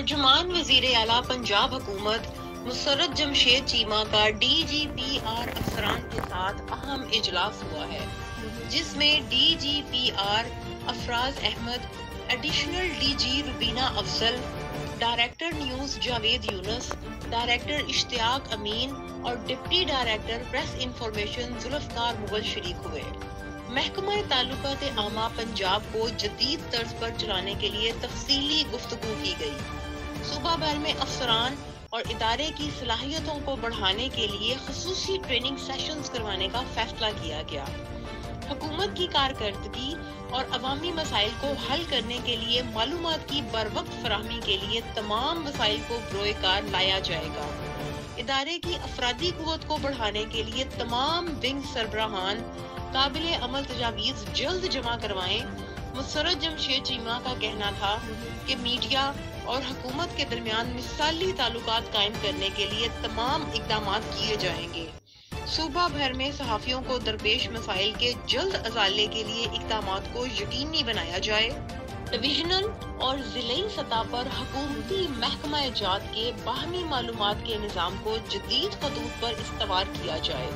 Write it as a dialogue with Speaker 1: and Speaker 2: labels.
Speaker 1: ترجمان وزیر اعلیٰ پنجاب حکومت مسرت جمشید چیمہ کا DGPR افسران کے ساتھ اہم اجلاس ہوا ہے، جس میں DGPR Afraz Ahmad, additional DG Rubina Afzal, director news Javed Younis, director Ishtiaq Amin اور deputy director press information Zulfiqar Mughal شریک ہوئے۔ محکمہ تعلقات عامہ پنجاب کو جدید طرز پر چلانے کے لیے تفصیلی گفتگو کی گئی۔ صوبہ بھر میں افسران اور ادارے کی صلاحیتوں کو بڑھانے کے لیے خصوصی ٹریننگ سیشنز کروانے کا فیصلہ کیا گیا۔ حکومت کی کارکردگی اور عوامی مسائل کو حل کرنے کے لیے معلومات کی بروقت فراہمی کے لیے تمام وسائل کو بروئے کار لایا جائے گا۔ ادارے کی افرادی قوت کو بڑھانے کے لیے تمام ونگ سربراہان قابل عمل تجاویز جلد جمع کروائیں۔ مسرت جمشید چیمہ کا کہنا تھا کہ میڈیا اور حکومت کے درمیان مثالی تعلقات قائم کرنے کے لیے تمام اقدامات کیے جائیں گے۔ صوبہ بھر میں صحافیوں کو درپیش مسائل کے جلد ازالے کے لیے اقدامات کو یقینی بنایا جائے۔ ڈویژنل اور ضلعی سطح پر حکومتی محکمہ جات کے باہمی معلومات کے نظام کو جدید خطوط پر استوار کیا جائے۔